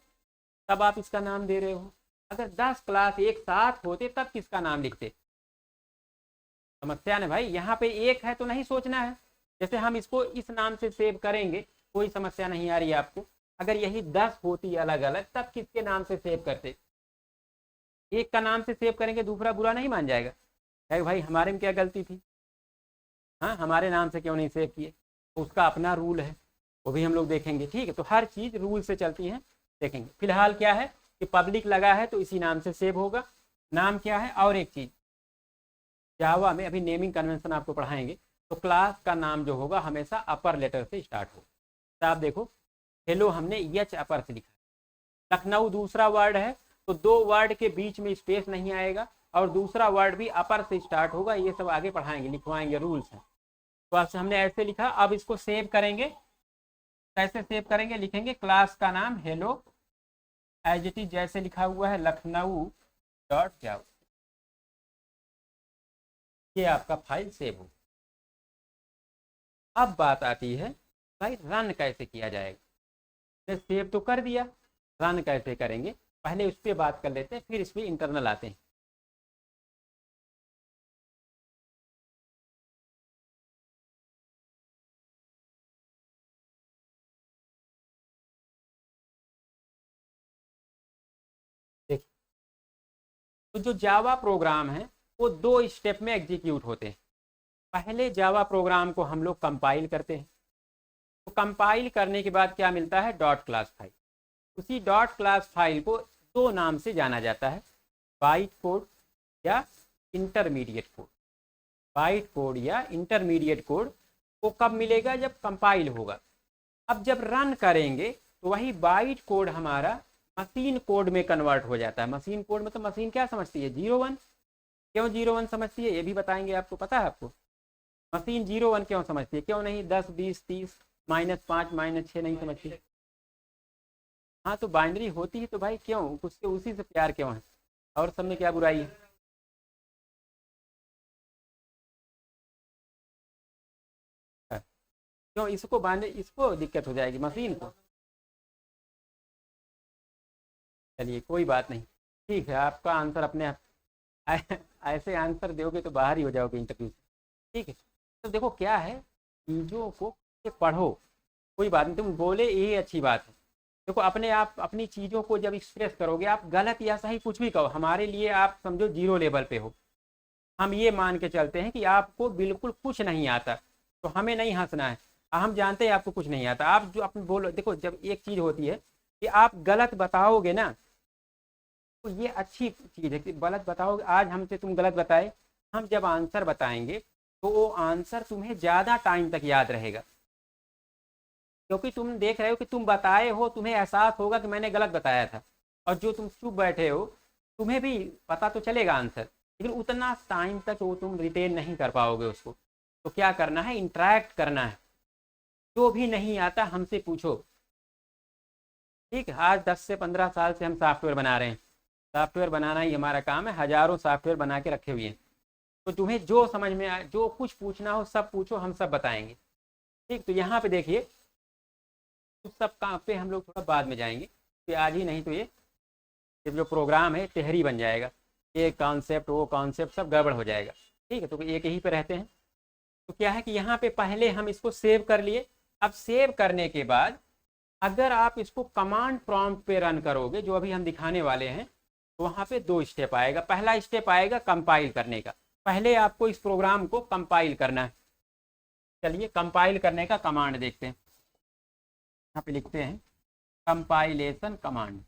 तब आप इसका नाम दे रहे हो, अगर 10 क्लास एक साथ होते तब किसका नाम लिखते, समस्या ना भाई। यहाँ पे एक है तो नहीं सोचना है, जैसे हम इसको इस नाम से सेव करेंगे, कोई समस्या नहीं आ रही है आपको। अगर यही 10 होती अलग अलग तब किसके नाम से सेव करते, एक का नाम से सेव करेंगे, दूसरा बुरा नहीं मान जाएगा, कहेगा भाई हमारे में क्या गलती थी, हाँ हमारे नाम से क्यों नहीं सेव किए, तो उसका अपना रूल है, वो भी हम लोग देखेंगे। ठीक है, तो हर चीज़ रूल से चलती है, देखेंगे। फिलहाल क्या है कि पब्लिक लगा है तो इसी नाम से सेव होगा। नाम क्या है, और एक चीज़ जावा में अभी नेमिंग कन्वेंशन आपको पढ़ाएंगे, तो क्लास का नाम जो होगा हमेशा अपर लेटर से स्टार्ट होगा। तो आप देखो हेलो हमने एच अपर से लिखा, लखनऊ दूसरा वर्ड है तो दो वर्ड के बीच में स्पेस नहीं आएगा, और दूसरा वर्ड भी अपर से स्टार्ट होगा। ये सब आगे पढ़ाएंगे, लिखवाएंगे, रूल्स हैं। तो आपसे हमने ऐसे लिखा, अब इसको सेव करेंगे। कैसे सेव करेंगे, लिखेंगे क्लास का नाम हेलो एज इट इज जैसे लिखा हुआ है लखनऊ डॉट जावा, ये आपका फाइल सेव हो। अब बात आती है भाई रन कैसे किया जाएगा। सेव तो कर दिया, रन कैसे करेंगे, पहले उस पर बात कर लेते हैं, फिर इस पर इंटरनल आते हैं। देखिए, तो जो जावा प्रोग्राम है वो दो स्टेप में एग्जीक्यूट होते हैं। पहले जावा प्रोग्राम को हम लोग कंपाइल करते हैं, तो कंपाइल करने के बाद क्या मिलता है, डॉट क्लास फाइल। उसी डॉट क्लास फाइल को दो नाम से जाना जाता है, बाइट कोड या इंटरमीडिएट कोड। बाइट कोड या इंटरमीडिएट कोड को कब मिलेगा, जब कंपाइल होगा। अब जब रन करेंगे तो वही बाइट कोड हमारा मशीन कोड में कन्वर्ट हो जाता है। मशीन कोड मतलब मशीन क्या समझती है, 0 1। क्यों 0 1 समझती है, ये भी बताएंगे आपको। पता है आपको मशीन 0 1 क्यों समझती है, क्यों नहीं 10 20 30 -5 -6 नहीं समझती। हाँ तो बाइनरी होती है तो भाई क्यों, उसके उसी से प्यार क्यों है, और सब में क्या बुराई है। क्यों इसको बांधे, इसको दिक्कत हो जाएगी मशीन को। चलिए कोई बात नहीं, ठीक है, आपका आंसर अपने आप ऐसे आंसर दोगे तो बाहर ही हो जाओगे इंटरव्यू से। ठीक है, तो देखो क्या है, चीज़ों को पढ़ो, कोई बात नहीं, तुम बोले ये अच्छी बात है। देखो अपने आप अपनी चीज़ों को जब एक्सप्रेस करोगे, आप गलत या सही कुछ भी कहो, हमारे लिए आप समझो 0 लेवल पे हो। हम ये मान के चलते हैं कि आपको बिल्कुल कुछ नहीं आता, तो हमें नहीं हंसना है। हम जानते हैं आपको कुछ नहीं आता, आप जो अपने बोलो, देखो जब एक चीज़ होती है कि आप गलत बताओगे ना, तो ये अच्छी चीज़ है कि गलत बताओगे। आज हमसे तुम गलत बताए, हम जब आंसर बताएंगे तो वो आंसर तुम्हें ज़्यादा टाइम तक याद रहेगा, क्योंकि तुम देख रहे हो कि तुम बताए हो, तुम्हें एहसास होगा कि मैंने गलत बताया था। और जो तुम चुप बैठे हो, तुम्हें भी पता तो चलेगा आंसर, लेकिन उतना टाइम तक वो तुम रिटेन नहीं कर पाओगे उसको। तो क्या करना है, इंटरेक्ट करना है। जो भी नहीं आता हमसे पूछो। ठीक है, आज 10 से 15 साल से हम सॉफ्टवेयर बना रहे हैं, सॉफ्टवेयर बनाना ही हमारा काम है, हज़ारों सॉफ्टवेयर बना के रखे हुए हैं। तो तुम्हें जो समझ में आए, जो कुछ पूछना हो सब पूछो, हम सब बताएंगे। ठीक, तो यहाँ पे देखिए, उस सब काम पे हम लोग थोड़ा बाद में जाएंगे, कि आज ही नहीं तो ये जो प्रोग्राम है टेहरी बन जाएगा, ये कॉन्सेप्ट वो कॉन्सेप्ट सब गड़बड़ हो जाएगा। ठीक है, तो एक ही पे रहते हैं। तो क्या है कि यहाँ पे पहले हम इसको सेव कर लिए। अब सेव करने के बाद अगर आप इसको कमांड प्रॉम्प्ट पे रन करोगे, जो अभी हम दिखाने वाले हैं, तो वहाँ पे दो स्टेप आएगा। पहला स्टेप आएगा कंपाइल करने का, पहले आपको इस प्रोग्राम को कंपाइल करना है। चलिए कंपाइल करने का कमांड देखते हैं, यहाँ पे लिखते हैं कंपाइलेशन कमांड।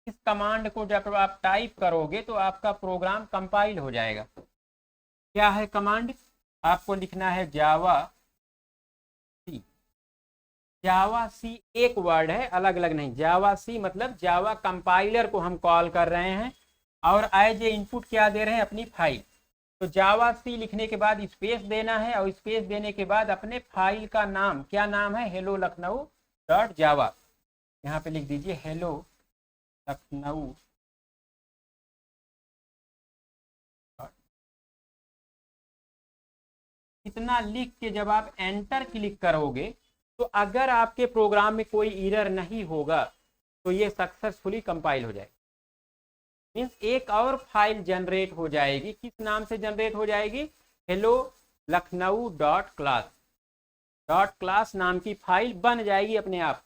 इस कमांड को जब आप टाइप करोगे तो आपका प्रोग्राम कंपाइल हो जाएगा। क्या है कमांड, आपको लिखना है जावा सी। जावा सी एक वर्ड है, अलग अलग नहीं। जावा सी मतलब जावा कंपाइलर को हम कॉल कर रहे हैं, और एज ए इनपुट क्या दे रहे हैं, अपनी फाइल। तो जावा सी लिखने के बाद स्पेस देना है, और स्पेस देने के बाद अपने फाइल का नाम, क्या नाम है, हेलो लखनऊ डॉट जावा। यहाँ पे लिख दीजिए हेलो लखनऊ। इतना लिख के जब आप एंटर क्लिक करोगे, तो अगर आपके प्रोग्राम में कोई एरर नहीं होगा तो ये सक्सेसफुली कंपाइल हो जाएगी। मीन्स एक और फाइल जनरेट हो जाएगी। किस नाम से जनरेट हो जाएगी, hello Lucknow dot class. Dot class नाम की फाइल बन जाएगी अपने आप।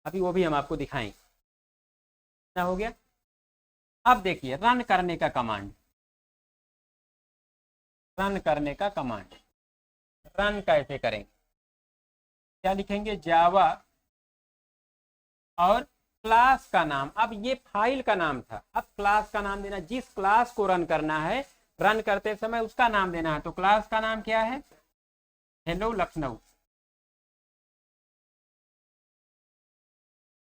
अभी वो भी हम आपको दिखाएंगे। क्या हो गया? अब देखिए रन करने का कमांड, रन करने का कमांड, रन कैसे करेंगे? क्या लिखेंगे? जावा और क्लास का नाम। अब ये फाइल का नाम था, अब क्लास का नाम देना। जिस क्लास को रन करना है, रन करते समय उसका नाम देना है। तो क्लास का नाम क्या है? Hello Lucknow,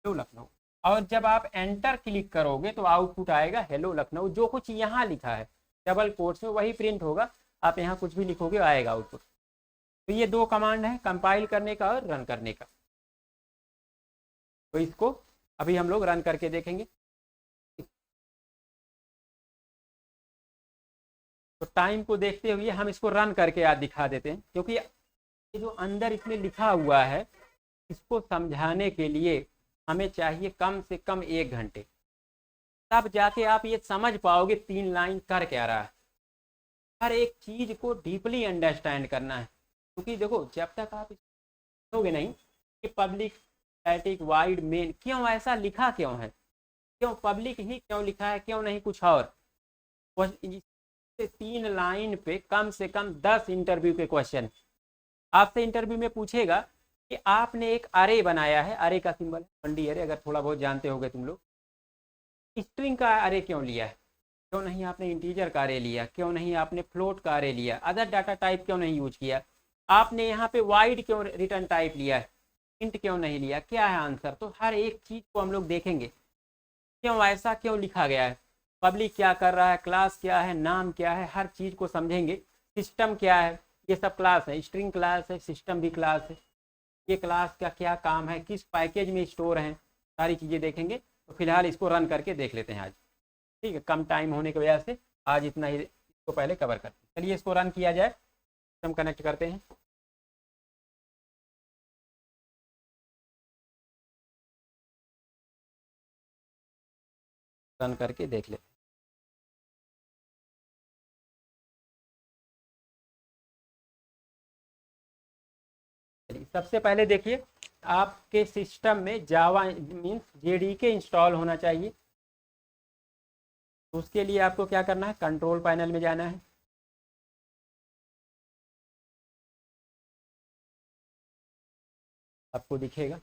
hello Lucknow. और जब आप एंटर क्लिक करोगे तो आउटपुट आएगा हेलो लखनऊ। जो कुछ यहाँ लिखा है डबल कोट्स में वही प्रिंट होगा। आप यहाँ कुछ भी लिखोगे आएगा आउटपुट। तो ये दो कमांड है, कंपाइल करने का और रन करने का। तो इसको अभी हम लोग रन करके देखेंगे। तो टाइम को देखते हुए हम इसको रन करके आज दिखा देते हैं, क्योंकि ये जो अंदर इसमें लिखा हुआ है इसको समझाने के लिए हमें चाहिए कम से कम 1 घंटे। तब जाके आप ये समझ पाओगे 3 लाइन कर क्या रहा है। हर एक चीज को डीपली अंडरस्टैंड करना है, क्योंकि देखो जब तक आप समझोगे नहीं कि पब्लिक स्टैटिक वाइड मेन क्यों ऐसा लिखा क्यों है, क्यों पब्लिक ही क्यों लिखा है, क्यों नहीं कुछ और। 3 लाइन पे कम से कम 10 इंटरव्यू के क्वेश्चन आपसे इंटरव्यू में पूछेगा कि आपने एक अरे बनाया है, अरे का सिंबल है मंडी अरे, अगर थोड़ा बहुत जानते होगे तुम लोग। स्ट्रिंग का अरे क्यों लिया है, क्यों नहीं आपने इंटीजर का अरे लिया, क्यों नहीं आपने फ्लोट का अरे लिया, अदर डाटा टाइप क्यों नहीं यूज किया, आपने यहाँ पे वाइड क्यों रिटर्न टाइप लिया है, इंट क्यों नहीं लिया, क्या है आंसर। तो हर एक चीज को हम लोग देखेंगे, क्यों ऐसा क्यों लिखा गया है, पब्लिक क्या कर रहा है, क्लास क्या है, नाम क्या है, हर चीज को समझेंगे। सिस्टम क्या है, ये सब क्लास है, स्ट्रिंग क्लास है, सिस्टम भी क्लास है। ये क्लास का क्या काम है, किस पैकेज में स्टोर है, सारी चीज़ें देखेंगे। तो फिलहाल इसको रन करके देख लेते हैं आज। ठीक है, कम टाइम होने की वजह से आज इतना ही इसको पहले कवर करते हैं। चलिए इसको रन किया जाए, हम कनेक्ट करते हैं। रन करके देख लेते हैं। चलिए सबसे पहले देखिए आपके सिस्टम में जावा मीन्स जेडीके इंस्टॉल होना चाहिए। तो उसके लिए आपको क्या करना है, कंट्रोल पैनल में जाना है। आपको दिखेगा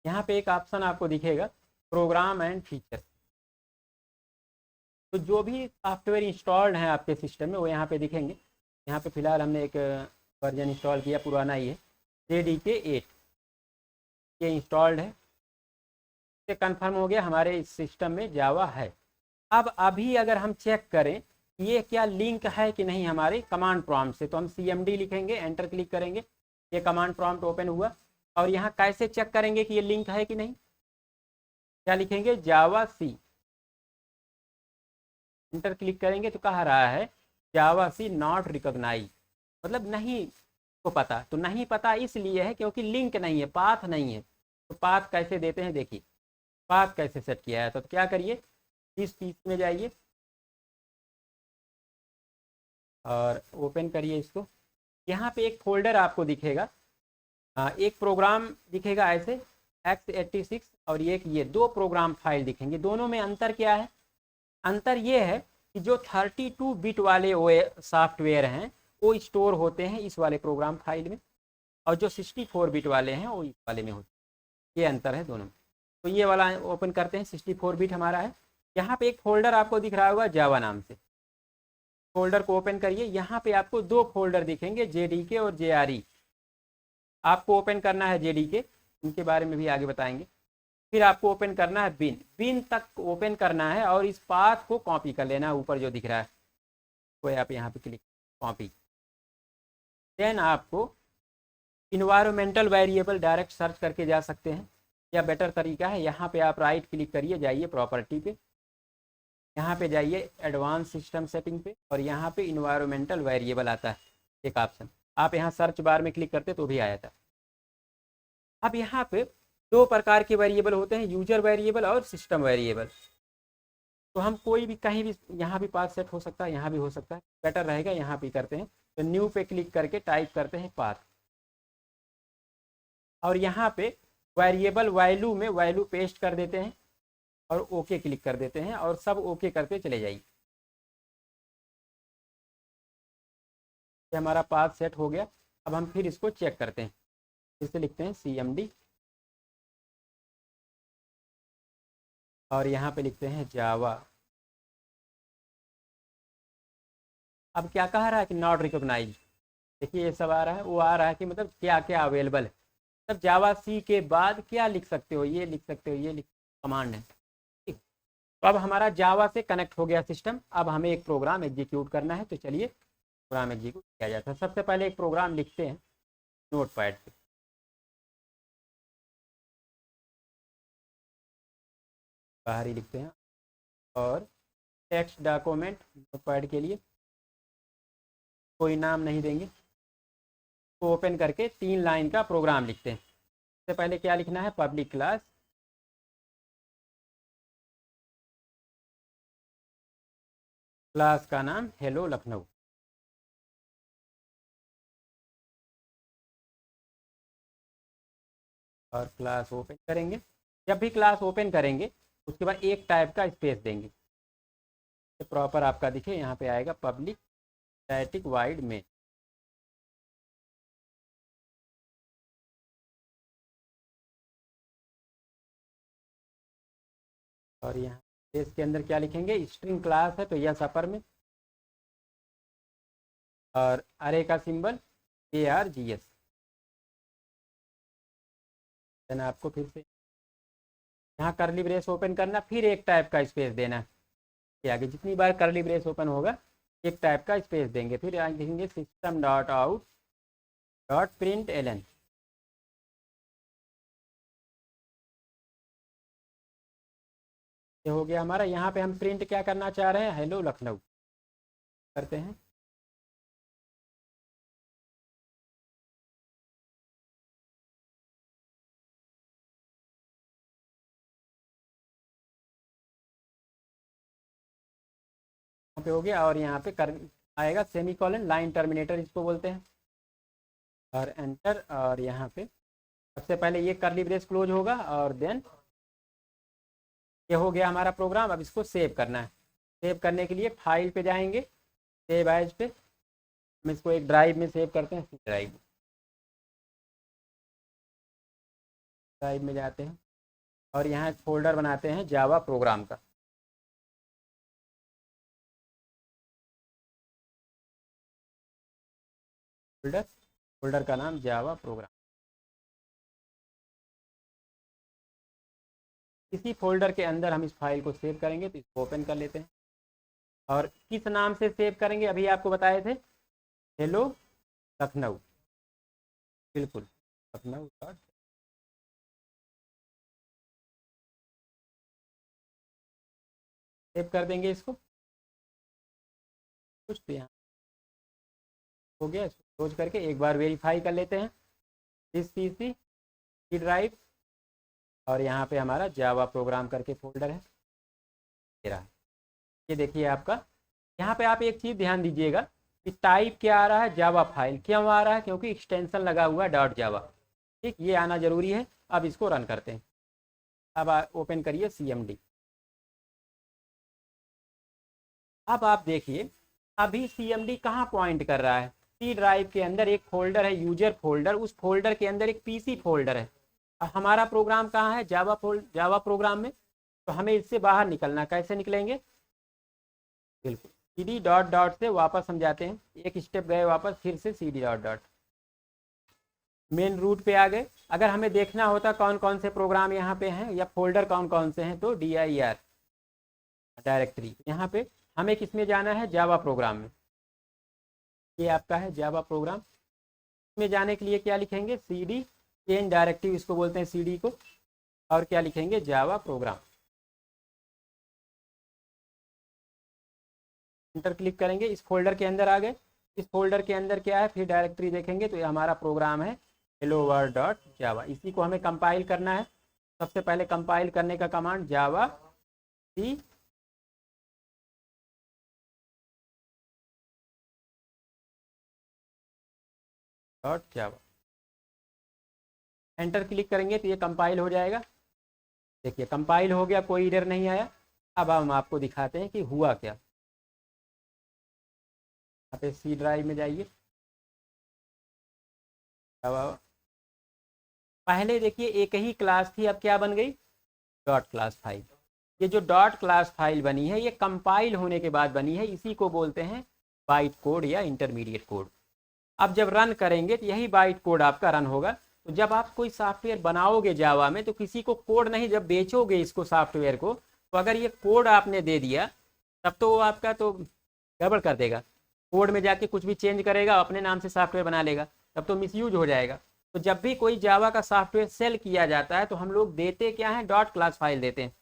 यहाँ पे एक ऑप्शन आपको दिखेगा प्रोग्राम एंड फीचर। तो जो भी सॉफ्टवेयर इंस्टॉल्ड है आपके सिस्टम में वो यहाँ पे दिखेंगे। यहाँ पे फिलहाल हमने एक वर्जन इंस्टॉल किया, पुराना ही है, JDK 8 ये इंस्टॉल्ड है। ये कंफर्म हो गया हमारे इस सिस्टम में जावा है। अब अभी अगर हम चेक करें ये क्या लिंक है कि नहीं हमारे कमांड प्रॉम्प्ट से, तो हम CMD लिखेंगे, एंटर क्लिक करेंगे, ये कमांड प्रॉम्प्ट ओपन हुआ। और यहाँ कैसे चेक करेंगे कि ये लिंक है कि नहीं, क्या लिखेंगे, जावा सी, एंटर क्लिक करेंगे तो कह रहा है जावा सी नॉट रिकॉग्नाइज, मतलब नहीं को पता। तो नहीं पता इसलिए है क्योंकि लिंक नहीं है, पाथ नहीं है। तो पाथ कैसे देते हैं देखिए, पाथ कैसे सेट किया है। तो क्या करिए, इस पीस में जाइए और ओपन करिए इसको। यहाँ पे एक फोल्डर आपको दिखेगा, एक प्रोग्राम दिखेगा ऐसे x86 और ये दो प्रोग्राम फाइल दिखेंगे। दोनों में अंतर क्या है, अंतर ये है कि जो 32 बिट वाले सॉफ्टवेयर हैं वो स्टोर होते हैं इस वाले प्रोग्राम फाइल में, और जो 64 बिट वाले हैं वो इस वाले में होते हैं। ये अंतर है दोनों में। तो ये वाला ओपन करते हैं, 64 बिट हमारा है। यहाँ पे एक फोल्डर आपको दिख रहा होगा जावा नाम से, फोल्डर को ओपन करिए। यहाँ पे आपको दो फोल्डर दिखेंगे, JDK और JRE। आपको ओपन करना है JDK, इनके बारे में भी आगे बताएंगे। फिर आपको ओपन करना है बिन, बिन तक ओपन करना है और इस पाथ को कॉपी कर लेना है, ऊपर जो दिख रहा है वो आप यहाँ पे क्लिक कॉपी। देन आपको इन्वायरमेंटल वेरिएबल डायरेक्ट सर्च करके जा सकते हैं, या बेटर तरीका है यहाँ पे आप राइट क्लिक करिए, जाइए प्रॉपर्टी पे, यहाँ पे जाइए एडवांस सिस्टम सेटिंग पे, और यहाँ पे इन्वायरमेंटल वेरिएबल आता है एक ऑप्शन, आप यहाँ सर्च बार में क्लिक करते तो भी आया था। अब यहाँ पे दो प्रकार के वेरिएबल होते हैं, यूजर वेरिएबल और सिस्टम वेरिएबल। तो हम कोई भी कहीं भी, यहाँ भी पाथ सेट हो सकता है, यहाँ भी हो सकता है, बेटर रहेगा यहाँ पे करते हैं। तो न्यू पे क्लिक करके टाइप करते हैं पाथ, और यहाँ पे वेरिएबल वैल्यू में वैल्यू पेस्ट कर देते हैं और ओके क्लिक कर देते हैं, और सब ओके करते चले जाइए। हमारा पाथ सेट हो गया। अब हम फिर इसको चेक करते हैं। इसे लिखते हैं CMD, और यहाँ पे लिखते हैं जावा। अब क्या कह रहा है कि नॉट रिकॉग्नाइज। देखिए ये सब आ रहा है, वो आ रहा है कि मतलब क्या क्या अवेलेबल है। तब जावा सी के बाद क्या लिख सकते हो, ये लिख सकते हो, ये लिख कमांड है। ठीक, तो अब हमारा जावा से कनेक्ट हो गया सिस्टम। अब हमें एक प्रोग्राम एग्जीक्यूट करना है, तो चलिए प्रोग्राम एग्जीक्यूट किया जाता है। सबसे पहले एक प्रोग्राम लिखते हैं नोटपैड पे। बाहर ही लिखते हैं, और टेक्स्ट डॉक्यूमेंट नोटपैड के लिए कोई नाम नहीं देंगे। तो ओपन करके 3 लाइन का प्रोग्राम लिखते हैं। सबसे पहले क्या लिखना है, पब्लिक क्लास क्लास का नाम हेलो लखनऊ। और क्लास ओपन करेंगे। जब भी क्लास ओपन करेंगे उसके बाद एक टाइप का स्पेस देंगे, तो प्रॉपर आपका दिखे। यहाँ पे आएगा पब्लिक स्टैटिक वाइड मेन। और यहाँ स्पेस के अंदर क्या लिखेंगे, स्ट्रिंग क्लास है तो यस अपर में, और अरे का सिंबल ARGS। देन आपको फिर से यहाँ करली ब्रेस ओपन करना, फिर एक टाइप का स्पेस देना है। आगे जितनी बार करली ब्रेस ओपन होगा एक टाइप का स्पेस देंगे। फिर आगे लिखेंगे system dot out dot println. ये हो गया हमारा। यहाँ पे हम प्रिंट क्या करना चाह रहे हैं, हेलो लखनऊ करते हैं। यहाँ पे हो गया, और यहाँ पे कर आएगा सेमीकोलन, लाइन टर्मिनेटर इसको बोलते हैं, और एंटर। और यहाँ पे सबसे पहले ये करली ब्रेस क्लोज होगा, और देन ये हो गया हमारा प्रोग्राम। अब इसको सेव करना है। सेव करने के लिए फाइल पे जाएंगे, सेव एज पे। हम इसको एक ड्राइव में सेव करते हैं। ड्राइव में जाते हैं, और यहाँ एक फोल्डर बनाते हैं जावा प्रोग्राम का। फोल्डर का नाम जावा प्रोग्राम। इसी फोल्डर के अंदर हम इस फाइल को सेव करेंगे, तो इसको ओपन कर लेते हैं। और किस नाम से सेव करेंगे, अभी आपको बताए थे, हेलो लखनऊ। बिल्कुल, लखनऊ डॉट। सेव कर देंगे इसको। कुछ तो यहाँ हो गया। इसको क्लोज करके एक बार वेरीफाई कर लेते हैं, दिस PC ड्राइव, और यहाँ पे हमारा जावा प्रोग्राम करके फोल्डर है, ये रहा। ये देखिए आपका। यहाँ पे आप एक चीज़ ध्यान दीजिएगा कि टाइप क्या आ रहा है, जावा फाइल। क्यों आ रहा है, क्योंकि एक्सटेंशन लगा हुआ है डॉट जावा। ठीक, ये आना जरूरी है। अब इसको रन करते हैं। अब ओपन करिए CMD। अब आप देखिए अभी CMD कहाँ पॉइंट कर रहा है। C ड्राइव के अंदर एक फोल्डर है, यूजर फोल्डर। उस फोल्डर के अंदर एक PC फोल्डर है। अब हमारा प्रोग्राम कहाँ है, जावा प्रोग्राम में। तो हमें इससे बाहर निकलना। कैसे निकलेंगे, बिल्कुल CD डॉट डॉट से वापस हम जाते हैं, एक स्टेप गए वापस, फिर से CD dot dot main root पे आ गए। अगर हमें देखना होता कौन कौन से प्रोग्राम यहाँ पे हैं या फोल्डर कौन कौन से हैं, तो dir डायरेक्टरी। यहाँ पे हमें किस में जाना है, जावा प्रोग्राम में। ये आपका है जावा प्रोग्राम। में जाने के लिए क्या लिखेंगे, CD चेंज डायरेक्टिव, इसको बोलते हैं CD को। और क्या लिखेंगे, जावा प्रोग्राम। इंटर क्लिक करेंगे, इस फोल्डर के अंदर आ गए। इस फोल्डर के अंदर क्या है, फिर डायरेक्टरी देखेंगे तो ये हमारा प्रोग्राम है हेलो वर्ल्ड डॉट जावा। इसी को हमें कंपाइल करना है। सबसे पहले कंपाइल करने का कमांड जावा C डॉट जावा, एंटर क्लिक करेंगे तो ये कंपाइल हो जाएगा। देखिए कंपाइल हो गया, कोई एरर नहीं आया। अब हम आपको दिखाते हैं कि हुआ क्या। यहाँ पे सी ड्राइव में जाइए, पहले देखिए एक ही क्लास थी, अब क्या बन गई, डॉट क्लास फाइल। ये जो डॉट क्लास फाइल बनी है ये कंपाइल होने के बाद बनी है, इसी को बोलते हैं बाइट कोड या इंटरमीडिएट कोड। अब जब रन करेंगे तो यही बाइट कोड आपका रन होगा। तो जब आप कोई सॉफ्टवेयर बनाओगे जावा में तो किसी को कोड नहीं, जब बेचोगे इसको सॉफ्टवेयर को, तो अगर ये कोड आपने दे दिया तब तो वो आपका तो गड़बड़ कर देगा, कोड में जाके कुछ भी चेंज करेगा, अपने नाम से सॉफ्टवेयर बना लेगा, तब तो मिसयूज हो जाएगा। तो जब भी कोई जावा का सॉफ्टवेयर सेल किया जाता है तो हम लोग देते क्या है, डॉट क्लास फाइल देते हैं।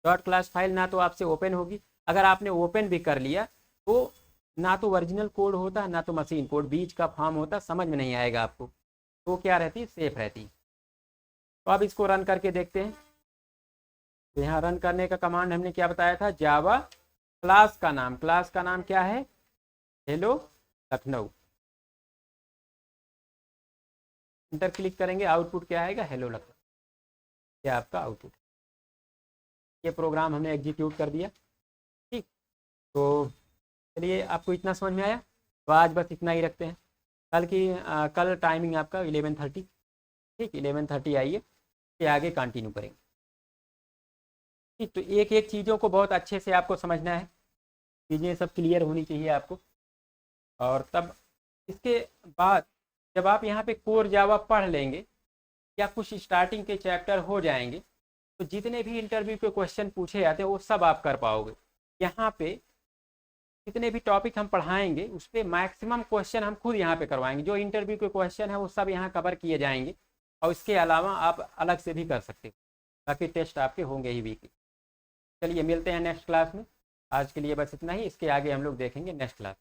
डॉट क्लास फाइल ना तो आपसे ओपन होगी, अगर आपने ओपन भी कर लिया तो ना तो ओरिजिनल कोड होता ना तो मशीन कोड, बीच का फॉर्म होता, समझ में नहीं आएगा आपको। तो क्या रहती, सेफ रहती। तो अब इसको रन करके देखते हैं। तो यहाँ रन करने का कमांड हमने क्या बताया था, जावा क्लास का नाम क्या है, हेलो लखनऊ। इंटर क्लिक करेंगे, आउटपुट क्या आएगा, हेलो लखनऊ। ये आपका आउटपुट। ये प्रोग्राम हमने एग्जीक्यूट कर दिया। ठीक, तो चलिए आपको इतना समझ में आया, तो आज बस इतना ही रखते हैं। कल टाइमिंग आपका 11:30। ठीक, 11:30 आइए, फिर आगे कंटिन्यू करेंगे। ठीक, तो एक एक चीज़ों को बहुत अच्छे से आपको समझना है, चीज़ें सब क्लियर होनी चाहिए आपको। और तब इसके बाद जब आप यहाँ पे कोर जावा पढ़ लेंगे या कुछ स्टार्टिंग के चैप्टर हो जाएंगे तो जितने भी इंटरव्यू के क्वेश्चन पूछे जाते हैं वो सब आप कर पाओगे। यहाँ पे जितने भी टॉपिक हम पढ़ाएंगे उस पर मैक्सिमम क्वेश्चन हम खुद यहाँ पे करवाएंगे, जो इंटरव्यू के क्वेश्चन है वो सब यहाँ कवर किए जाएंगे। और इसके अलावा आप अलग से भी कर सकते हो, ताकि टेस्ट आपके होंगे ही वीकली। चलिए मिलते हैं नेक्स्ट क्लास में, आज के लिए बस इतना ही, इसके आगे हम लोग देखेंगे नेक्स्ट क्लास।